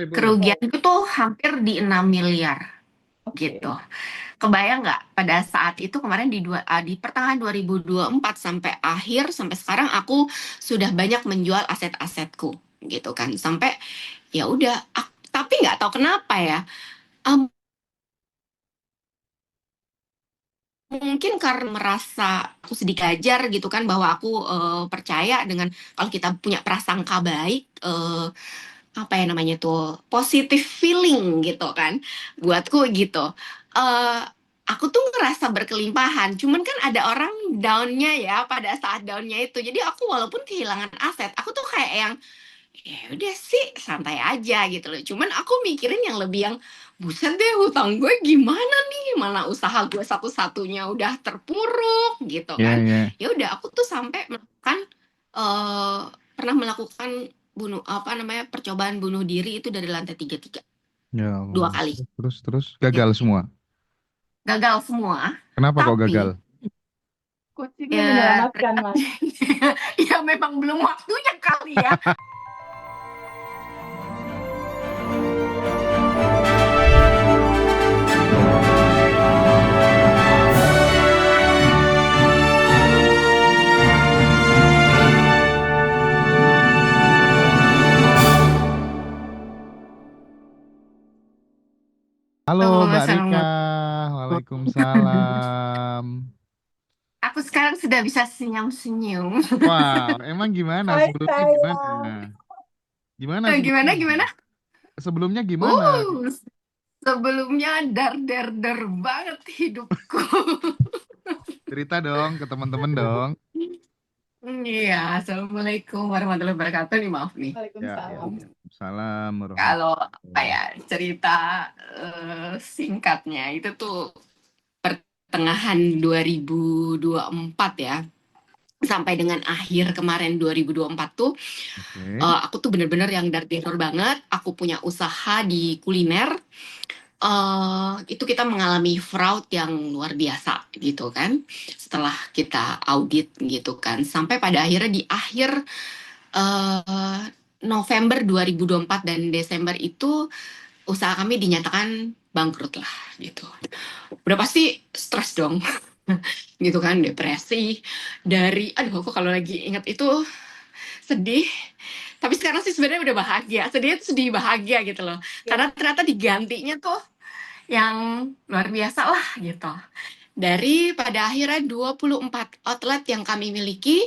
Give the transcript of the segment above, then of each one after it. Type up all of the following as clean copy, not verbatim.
Boleh. Kerugianku tuh hampir di 6 miliar gitu. Oke. Kebayang nggak pada saat itu kemarin di pertengahan 2024 sampai akhir sampai sekarang aku sudah banyak menjual aset-asetku gitu kan. Sampai ya udah tapi nggak tahu kenapa ya. Em, Mungkin karena merasa aku sedikit ajar gitu kan bahwa aku percaya dengan kalau kita punya prasangka baik, apa ya namanya tuh, positive feeling gitu kan, buatku gitu. eh aku tuh ngerasa berkelimpahan, cuman kan ada orang downnya ya pada saat downnya itu, jadi aku walaupun kehilangan aset aku tuh kayak yang ya udah sih santai aja gitu loh. Cuman aku mikirin yang lebih yang buset deh, hutang gue gimana nih, mana usaha gue satu-satunya udah terpuruk gitu Ya, kan. ya. Ya udah aku tuh sampai melakukan eh pernah melakukan bunuh apa namanya percobaan bunuh diri itu dari lantai 33 Ya dua Allah. kali Terus gagal gitu. semua. Gagal semua, Kenapa kok gagal? tapi Kucingnya ya menyelamatkan, Mas. ya memang belum waktunya kali ya. Halo Mbak Rika. Assalamualaikum. Waalaikumsalam. Aku sekarang sudah bisa senyum-senyum. Wah, emang gimana? Hai Sebelumnya gimana? sayang. Gimana sebelumnya? Gimana gimana? Sebelumnya gimana? Uh, Sebelumnya dar der der banget hidupku. Cerita dong ke teman-teman dong. Iya, assalamualaikum warahmatullahi wabarakatuh. Nih maaf nih. Ya, ya. Waalaikumsalam. Salam Kalau warahmatullahi apa ya wabarakatuh. cerita singkatnya itu tuh pertengahan 2024 ya. Sampai dengan akhir kemarin 2024 tuh Oke. aku tuh bener-bener yang dar der banget. Aku punya usaha di kuliner. Itu kita mengalami fraud yang luar biasa gitu kan setelah kita audit gitu kan sampai pada akhirnya di akhir eh, November 2024 dan Desember itu usaha kami dinyatakan bangkrut lah gitu. Udah pasti stres dong gitu kan, depresi dari aduh aku kalau lagi ingat itu sedih, tapi sekarang sih sebenarnya udah bahagia. Sedih itu sedih bahagia gitu loh, Ya. karena ternyata digantinya tuh yang luar biasa lah gitu. Dari pada akhirnya 24 outlet yang kami miliki,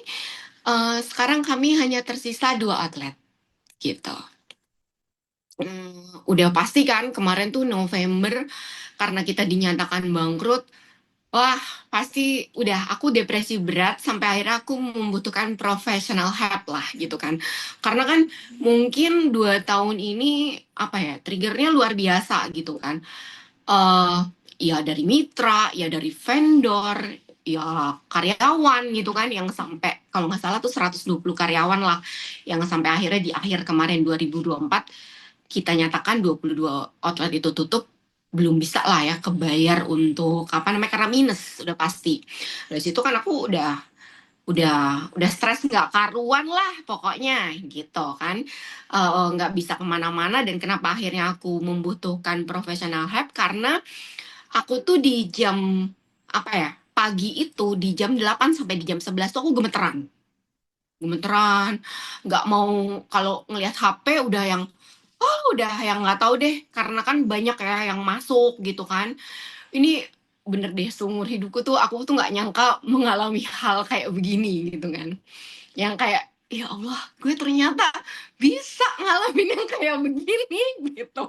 sekarang kami hanya tersisa 2 outlet gitu. Udah pasti kan kemarin tuh November karena kita dinyatakan bangkrut. Wah, pasti udah aku depresi berat sampai akhirnya aku membutuhkan professional help lah gitu kan. Karena kan mungkin 2 tahun ini apa ya, triggernya luar biasa gitu kan. eh Ya dari mitra, ya dari vendor, ya karyawan gitu kan yang sampai kalau nggak salah tuh 120 karyawan lah yang sampai akhirnya di akhir kemarin 2024 kita nyatakan 22 outlet itu tutup, belum bisa lah ya kebayar untuk apa namanya karena minus udah pasti. Dari situ kan aku udah stres nggak karuan lah pokoknya gitu kan. Nggak bisa kemana-mana dan kenapa akhirnya aku membutuhkan professional help karena aku tuh di jam apa ya pagi itu di jam 8 sampai di jam 11 tuh aku gemeteran, gemeteran, nggak mau kalau ngelihat HP udah yang udah yang nggak tahu deh karena kan banyak ya yang masuk gitu kan. Ini bener deh seumur hidupku tuh aku tuh nggak nyangka mengalami hal kayak begini gitu kan. Yang kayak ya Allah gue ternyata bisa ngalamin yang kayak begini gitu.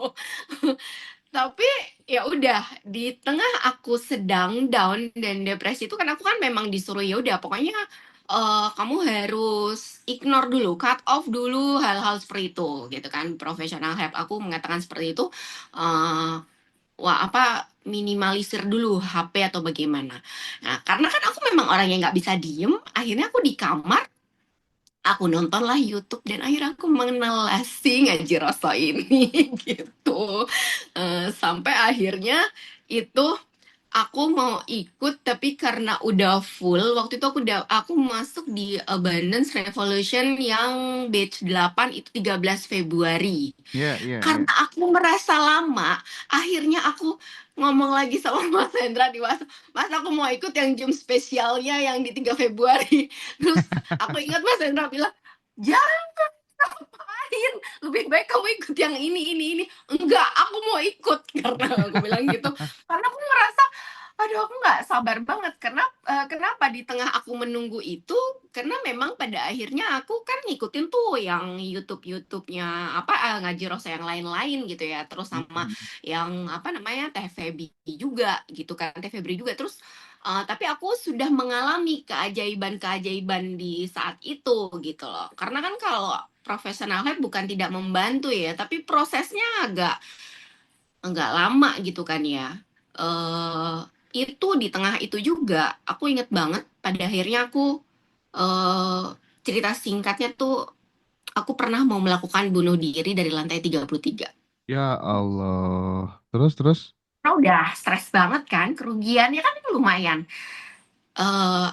Tapi ya udah di tengah aku sedang down dan depresi itu kan aku kan memang disuruh ya udah pokoknya kamu harus ignore dulu, cut off dulu hal-hal seperti itu gitu kan. Professional help aku mengatakan seperti itu. eh Wah apa minimalisir dulu HP atau bagaimana. Nah karena kan aku memang orang yang nggak bisa diem, akhirnya aku di kamar aku nontonlah YouTube dan akhirnya aku mengenal si Ngaji Roso ini gitu. Sampai akhirnya itu Aku mau ikut tapi karena udah full, waktu itu aku masuk di Abundance Revolution yang batch 8 itu 13 Februari. Iya, iya, iya. Karena aku merasa lama, akhirnya aku ngomong lagi sama Mas Hendra di WhatsApp, Mas aku mau ikut yang jam spesialnya yang di 3 Februari. Terus aku ingat Mas Hendra bilang, jangan ngapain, lebih baik kamu ikut yang ini. Enggak, aku mau ikut karena aku bilang gitu. Karena aku merasa aduh, aku nggak sabar banget. Kenapa di tengah aku menunggu itu? Karena memang pada akhirnya aku kan ngikutin tuh yang YouTube-nya apa Ngaji Rosa yang lain-lain gitu ya. Terus sama Mm. yang apa namanya Teh Febri juga gitu kan. Teh Febri juga. Terus tapi aku sudah mengalami keajaiban-keajaiban di saat itu gitu loh. Karena kan kalau profesional health bukan tidak membantu ya, tapi prosesnya agak lama gitu kan ya. eh itu di tengah itu juga, aku inget banget pada akhirnya aku eh cerita singkatnya tuh aku pernah mau melakukan bunuh diri dari lantai 33. Ya Allah. Terus, terus. Karena udah stres banget kan, kerugiannya kan lumayan.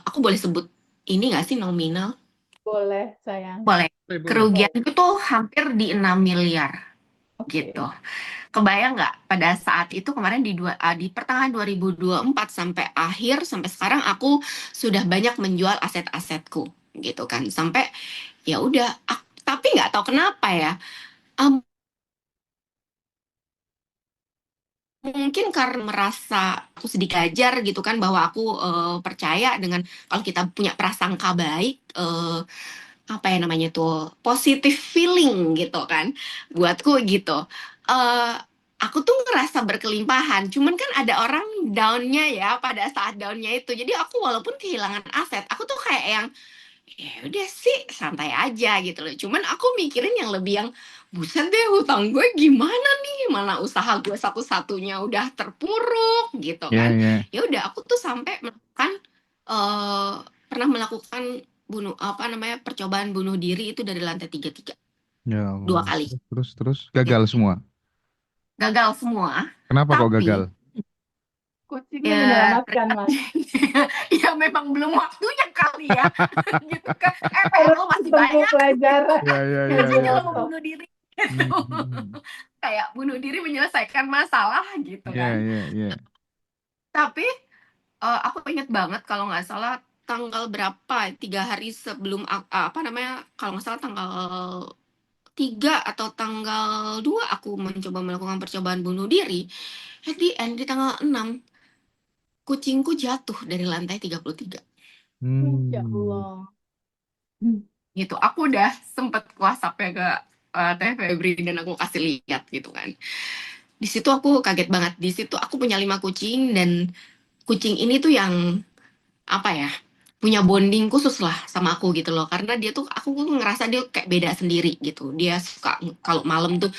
Aku boleh sebut ini nggak sih nominal? Boleh, sayang. Boleh. Boleh, boleh. Kerugian itu tuh hampir di 6 miliar Oke. gitu. Kebayang nggak pada saat itu kemarin di pertengahan 2024 sampai akhir sampai sekarang aku sudah banyak menjual aset-asetku gitu kan sampai ya udah tapi nggak tahu kenapa ya. Em, Mungkin karena merasa aku sedih ajar gitu kan bahwa aku percaya dengan kalau kita punya prasangka baik, apa ya namanya tuh, positive feeling gitu kan buatku gitu. eh aku tuh ngerasa berkelimpahan, cuman kan ada orang downnya ya pada saat downnya itu. Jadi aku walaupun kehilangan aset aku tuh kayak yang ya udah sih santai aja gitu loh. Cuman aku mikirin yang lebih yang buset deh, hutang gue gimana nih, mana usaha gue satu-satunya udah terpuruk gitu Ya, kan. ya. Ya udah aku tuh sampai melakukan eh pernah melakukan bunuh apa namanya percobaan bunuh diri itu dari lantai 33 Ya dua Allah. kali. Terus Gitu. gagal semua. Gagal semua, Kenapa kok gagal? tapi Kucingnya ya menyelamatkan, Mas. ya memang belum waktunya kali ya gitu kan. PR Harus lo masih ketemu banyak. pelajaran. Ya, ya, ya, Harus Makanya ya. lo mau stop. bunuh diri Hmm, gitu. hmm, hmm. Kayak bunuh diri menyelesaikan masalah gitu Ya, kan. ya, ya. Tapi aku inget banget kalau nggak salah tanggal berapa, 3 hari sebelum apa namanya, kalau nggak salah tanggal 3 atau tanggal 2 aku mencoba melakukan percobaan bunuh diri. At the end di tanggal 6 kucingku jatuh dari lantai 33 Masya Hmm. Allah. Hmm. gitu. Aku udah sempet WhatsApp-nya ke Teh Febri dan aku kasih lihat gitu kan. Di situ aku kaget banget. Di situ aku punya 5 kucing dan kucing ini tuh yang apa ya, punya bonding khusus lah sama aku gitu loh, karena dia tuh aku ngerasa dia kayak beda sendiri gitu. Dia suka kalau malam tuh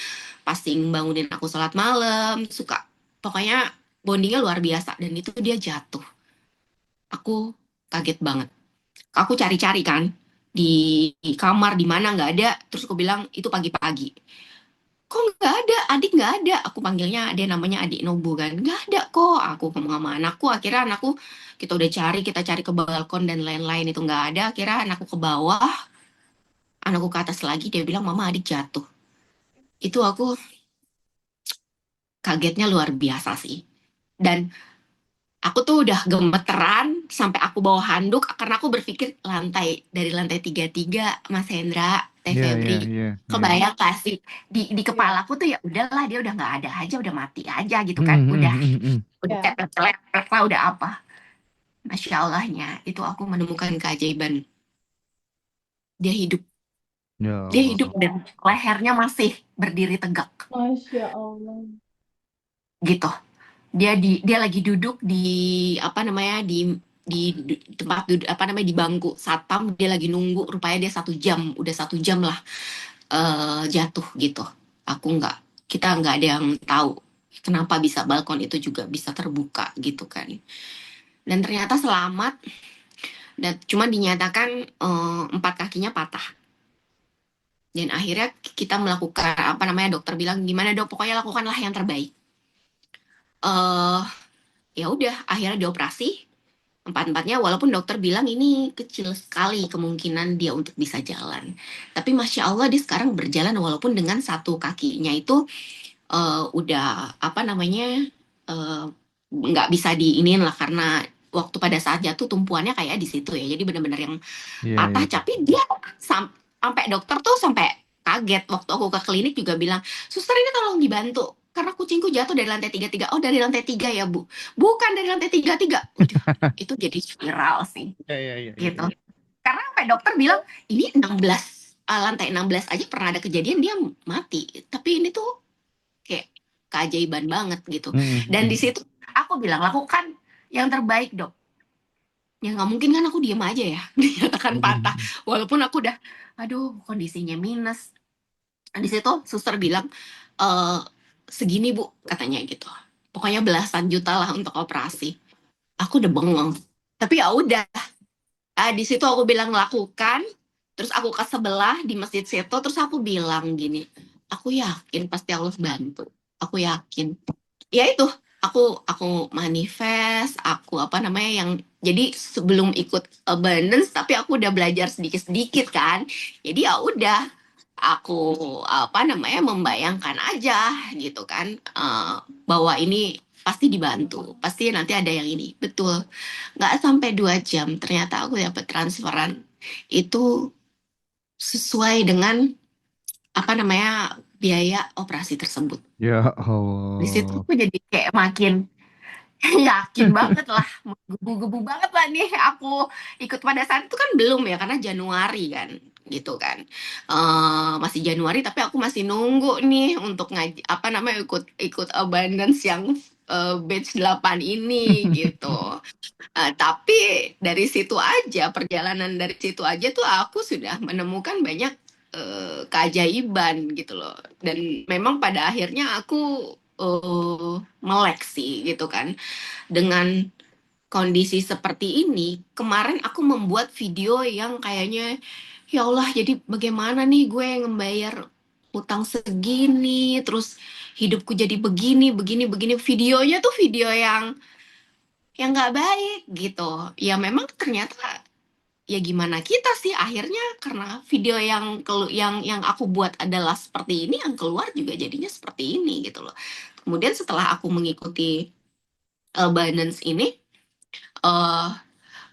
pasti bangunin aku sholat malam, suka pokoknya bondingnya luar biasa. Dan itu dia jatuh, aku kaget banget. Aku cari-cari kan di kamar di mana nggak ada. Terus aku bilang itu pagi-pagi, kok nggak ada, adik nggak ada. Aku panggilnya dia namanya adik Nobu kan, nggak ada kok. Aku ngomong sama anakku, akhirnya anakku kita udah cari, kita cari ke balkon dan lain-lain itu nggak ada. Akhirnya anakku ke bawah, anakku ke atas lagi, dia bilang mama adik jatuh. Itu aku kagetnya luar biasa sih. Dan aku tuh udah gemeteran sampai aku bawa handuk karena aku berpikir dari lantai 33 Mas Hendra, Teh Ya, Febri, ya, ya, ya. kebayang gak sih di Ya. kepalaku tuh ya udahlah dia udah nggak ada aja, udah mati aja gitu kan, Hmm, hmm, udah hmm, hmm. udah Ya. cepet-cepet lah, udah apa. Masya Allahnya itu aku menemukan keajaiban, dia hidup, Ya dia hidup Allah. dan lehernya masih berdiri tegak Masya Allah. gitu. Dia lagi duduk di apa namanya di tempat duduk apa namanya di bangku satpam, dia lagi nunggu, rupanya dia 1 jam, udah 1 jam lah jatuh gitu. Aku nggak Kita nggak ada yang tahu kenapa bisa balkon itu juga bisa terbuka gitu kan. Dan ternyata selamat, dan cuma dinyatakan 4 kakinya patah. Dan akhirnya kita melakukan apa namanya, dokter bilang gimana dok, pokoknya lakukanlah yang terbaik. Ya udah, akhirnya dioperasi empat-empatnya, walaupun dokter bilang ini kecil sekali kemungkinan dia untuk bisa jalan. Tapi Masya Allah dia sekarang berjalan walaupun dengan satu kakinya itu udah apa namanya eh, nggak bisa diinin lah karena waktu pada saat jatuh tumpuannya kayak di situ ya. Jadi benar-benar yang Iya, patah. iya. Tapi dia sampai dokter tuh sampai kaget waktu aku ke klinik juga bilang, suster ini tolong dibantu karena kucingku jatuh dari lantai 33. Oh dari lantai 3 ya bu, bukan dari lantai 33. Waduh, itu jadi viral sih Iya, iya, iya, iya, gitu. iya. Karena sampai dokter bilang ini 16 lantai 16 aja pernah ada kejadian dia mati. Tapi ini tuh kayak keajaiban banget gitu. Dan di Mm-mm. situ aku bilang lakukan yang terbaik dok. Ya nggak mungkin kan aku diem aja ya dinyatakan patah. Mm-mm. Walaupun aku udah, aduh kondisinya minus. Di situ suster bilang segini bu katanya gitu. Pokoknya belasan juta lah untuk operasi. Aku udah bengong. Tapi ya udah. Di situ aku bilang lakukan. Terus aku ke sebelah di masjid situ. Terus aku bilang gini. Aku yakin pasti Allah bantu. Aku yakin ya itu aku manifest aku apa namanya yang jadi sebelum ikut abundance tapi aku udah belajar sedikit-sedikit kan jadi ya udah aku apa namanya membayangkan aja gitu kan bahwa ini pasti dibantu pasti nanti ada yang ini betul nggak sampai 2 jam ternyata aku dapat transferan itu sesuai dengan apa namanya biaya operasi tersebut Ya di situ Allah. aku jadi kayak makin yakin banget lah, gebu-gebu banget lah nih aku ikut pada saat itu kan belum ya karena Januari kan gitu kan. Masih Januari tapi aku masih nunggu nih untuk ngaji apa namanya ikut ikut abundance yang batch 8 ini gitu. Tapi dari situ aja perjalanan dari situ aja tuh aku sudah menemukan banyak keajaiban gitu loh. Dan memang pada akhirnya aku melek sih gitu kan dengan kondisi seperti ini, kemarin aku membuat video yang kayaknya, ya Allah, jadi bagaimana nih gue ngembayar utang segini, terus hidupku jadi begini, begini, begini. Videonya tuh video yang nggak baik gitu. Ya memang ternyata ya gimana kita sih akhirnya karena video yang aku buat adalah seperti ini, yang keluar juga jadinya seperti ini gitu loh. Kemudian setelah aku mengikuti Binance ini, eh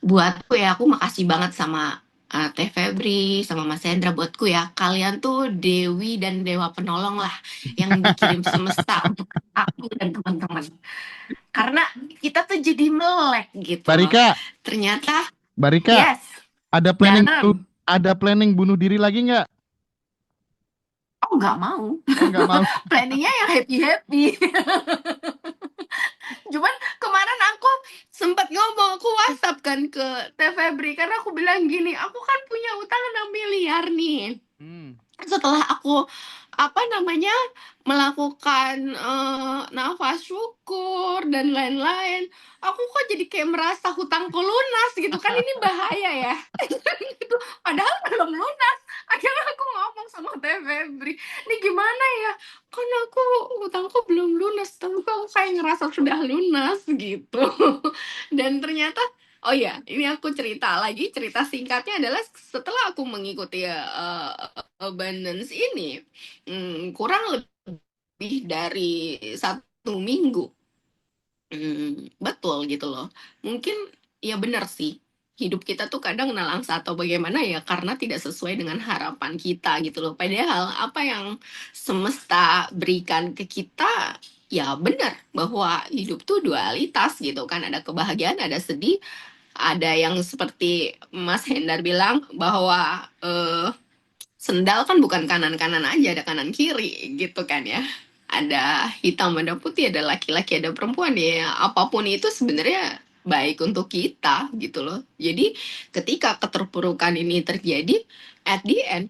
buatku ya aku makasih banget sama Teh Febri sama Mas Hendra buatku ya kalian tuh dewi dan dewa penolong lah yang dikirim semesta untuk aku dan teman-teman karena kita tuh jadi melek gitu loh Barika, ternyata Barika, yes ada planning dalam ada planning bunuh diri lagi nggak? oh nggak mau Oh, nggak mau. planningnya yang happy happy cuman kemarin aku sempat ngomong aku WhatsApp kan ke Teh Febri karena aku bilang gini aku kan punya utang 6 miliar nih Hmm. setelah aku apa namanya melakukan nafas syukur dan lain-lain aku kok jadi kayak merasa hutangku lunas gitu kan ini bahaya ya gitu padahal belum lunas akhirnya aku ngomong sama Teh Febri ini gimana ya kan aku hutangku belum lunas tapi kok aku kayak ngerasa sudah lunas gitu dan ternyata oh ya, ini aku cerita lagi. Cerita singkatnya adalah setelah aku mengikuti abundance ini, kurang lebih dari 1 minggu. Betul gitu loh. Mungkin ya benar sih. Hidup kita tuh kadang nalangsa atau bagaimana ya karena tidak sesuai dengan harapan kita gitu loh. Padahal apa yang semesta berikan ke kita ya benar bahwa hidup tuh dualitas gitu kan. Ada kebahagiaan, ada sedih, ada yang seperti Mas Hendar bilang bahwa sendal kan bukan kanan-kanan aja, ada kanan kiri gitu kan ya. Ada hitam, ada putih, ada laki-laki, ada perempuan ya. Apapun itu sebenarnya baik untuk kita gitu loh. Jadi ketika keterpurukan ini terjadi, at the end,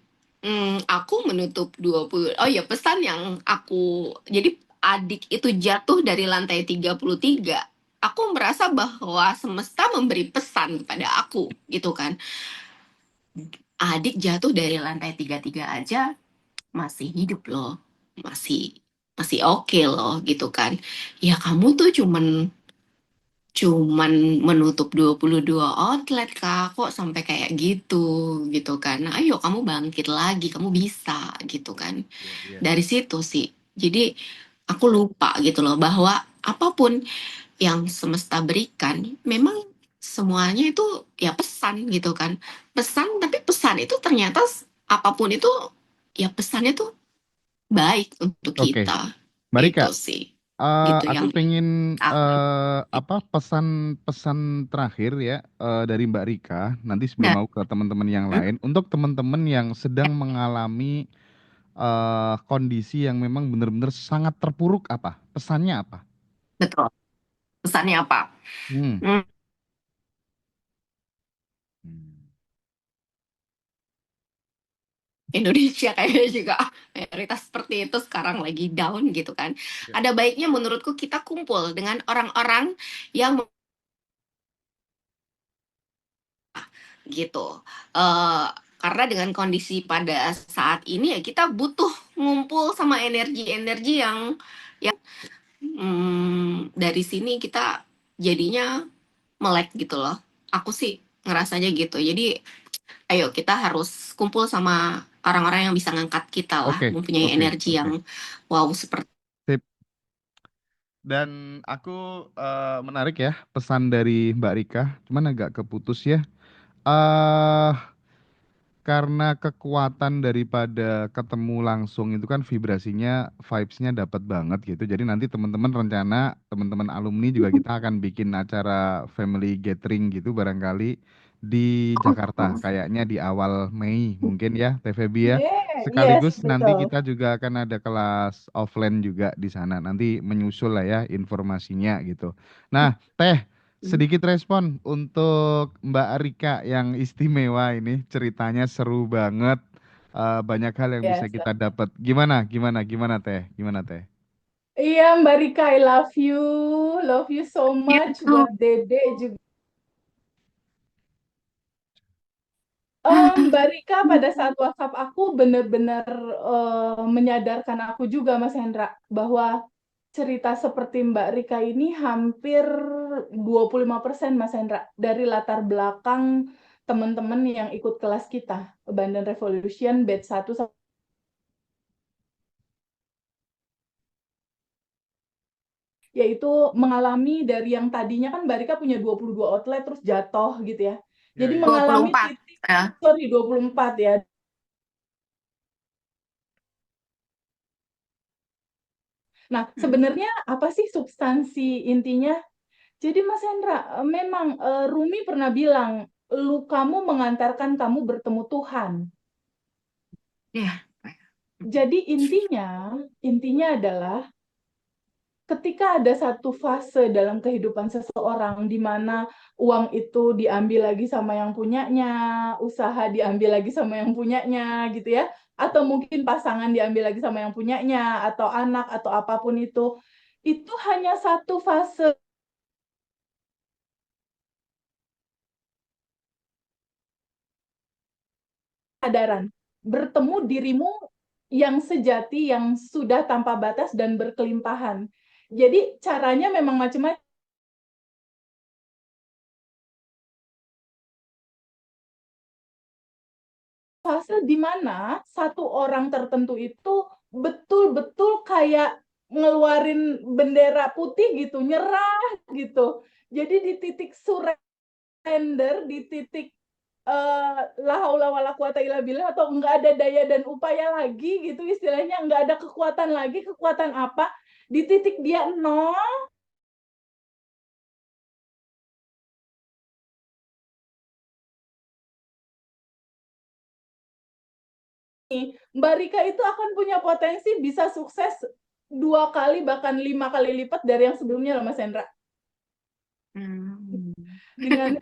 aku menutup 20. Oh ya pesan yang aku, jadi adik itu jatuh dari lantai 33. Aku merasa bahwa semesta memberi pesan kepada aku gitu kan. Adik jatuh dari lantai 33 aja masih hidup loh, masih masih oke loh gitu kan. Ya kamu tuh cuman cuman menutup 22 outlet Kak, kok sampai kayak gitu kan. Nah, ayo kamu bangkit lagi, kamu bisa gitu kan. Iya, iya. Dari situ sih. Jadi aku lupa gitu loh bahwa apapun yang semesta berikan memang semuanya itu ya pesan gitu kan. Pesan, tapi pesan itu ternyata apapun itu ya pesannya tuh baik untuk Oke, kita. Mbak Rika, Itu sih. Gitu aku yang pengen aku. apa pesan-pesan terakhir ya dari Mbak Rika nanti sebelum Nah, mau ke teman-teman yang lain untuk teman-teman yang sedang mengalami kondisi yang memang benar-benar sangat terpuruk apa? Pesannya apa? betul. Pesannya apa? Hmm. Hmm, Hmm. Indonesia kayaknya juga mayoritas seperti itu sekarang lagi down gitu kan. Ya. Ada baiknya menurutku kita kumpul dengan orang-orang yang gitu. Eh, karena dengan kondisi pada saat ini ya kita butuh ngumpul sama energi-energi yang dari sini kita jadinya melek gitu loh. Aku sih ngerasanya gitu. Jadi ayo kita harus kumpul sama orang-orang yang bisa ngangkat kita lah, Oke, mempunyai oke, energi oke. yang wow seperti. Sip. Dan aku menarik ya pesan dari Mbak Rika, cuman agak keputus ya. eh Karena kekuatan daripada ketemu langsung itu kan vibrasinya, vibes-nya dapat banget gitu. Jadi nanti teman-teman rencana, teman-teman alumni juga kita akan bikin acara family gathering gitu barangkali di Jakarta. Kayaknya di awal Mei mungkin ya, TVB ya. Yes, Sekaligus nanti betul. kita juga akan ada kelas offline juga di sana. Nanti menyusul lah ya informasinya gitu. Nah, Teh, sedikit respon untuk Mbak Rika yang istimewa ini, ceritanya seru banget. Banyak hal yang bisa Yes. kita dapat. Gimana Teh? Gimana Teh? Iya, Mbak Rika, I love you so much. Itu. Buat Dede juga. Mbak Rika pada saat WhatsApp aku benar-benar menyadarkan aku juga, Mas Hendra, bahwa cerita seperti Mbak Rika ini hampir 25% Mas Hendra dari latar belakang teman-teman yang ikut kelas kita, Abundant Revolution batch 1 yaitu mengalami dari yang tadinya kan Mbak Rika punya 22 outlet terus jatuh gitu ya. Iya, Jadi iya. mengalami 24 titik, ya. sorry 24 ya. Nah, sebenarnya apa sih substansi intinya? Jadi Mas Hendra, memang Rumi pernah bilang, lukamu mengantarkan kamu bertemu Tuhan. Ya. Jadi intinya adalah ketika ada satu fase dalam kehidupan seseorang di mana uang itu diambil lagi sama yang punyanya, usaha diambil lagi sama yang punyanya gitu ya, atau mungkin pasangan diambil lagi sama yang punyanya, atau anak atau apapun itu hanya satu fase kesadaran. Bertemu dirimu yang sejati, yang sudah tanpa batas dan berkelimpahan. Jadi caranya memang macam-macam. Fase di mana satu orang tertentu itu betul-betul kayak ngeluarin bendera putih gitu, nyerah gitu. Jadi di titik surrender, di titik la haula wala quwata illa billah atau nggak ada daya dan upaya lagi gitu istilahnya, nggak ada kekuatan lagi, kekuatan apa? Di titik dia nol, Mbak Rika itu akan punya potensi bisa sukses 2 kali bahkan 5 kali lipat dari yang sebelumnya loh Mas Hendra. Hmm. Dengan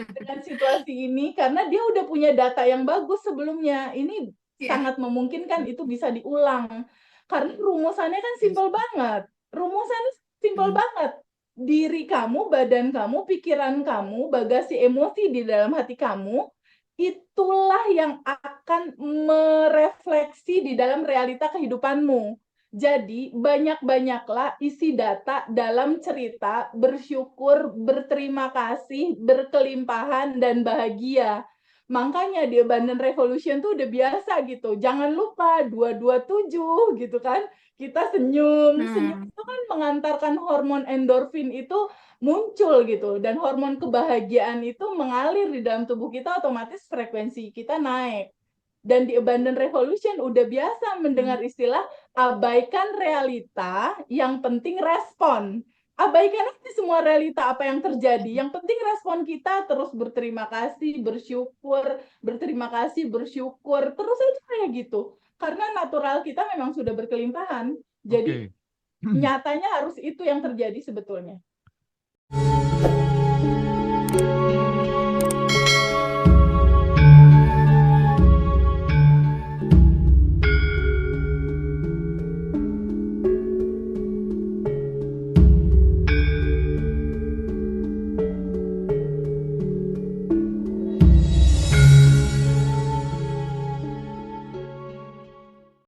situasi ini karena dia udah punya data yang bagus sebelumnya. Ini Ya. sangat memungkinkan itu bisa diulang. Karena rumusannya kan simpel banget. Rumusannya simpel Hmm. banget. Diri kamu, badan kamu, pikiran kamu, bagasi emosi di dalam hati kamu, itulah yang akan merefleksi di dalam realita kehidupanmu. Jadi banyak-banyaklah isi data dalam cerita bersyukur, berterima kasih, berkelimpahan, dan bahagia. Makanya di Abundant Revolution tuh udah biasa gitu. Jangan lupa 227 gitu kan. Kita senyum. Senyum itu kan mengantarkan hormon endorfin itu muncul gitu. Dan hormon kebahagiaan itu mengalir di dalam tubuh kita, otomatis frekuensi kita naik. Dan di Abundant Revolution udah biasa mendengar istilah abaikan realita, yang penting respon. Abaikan aja semua realita apa yang terjadi. Yang penting respon kita terus berterima kasih, bersyukur, berterima kasih, bersyukur. Terus aja kayak gitu. Karena natural kita memang sudah berkelimpahan. Jadi Oke. nyatanya harus itu yang terjadi sebetulnya.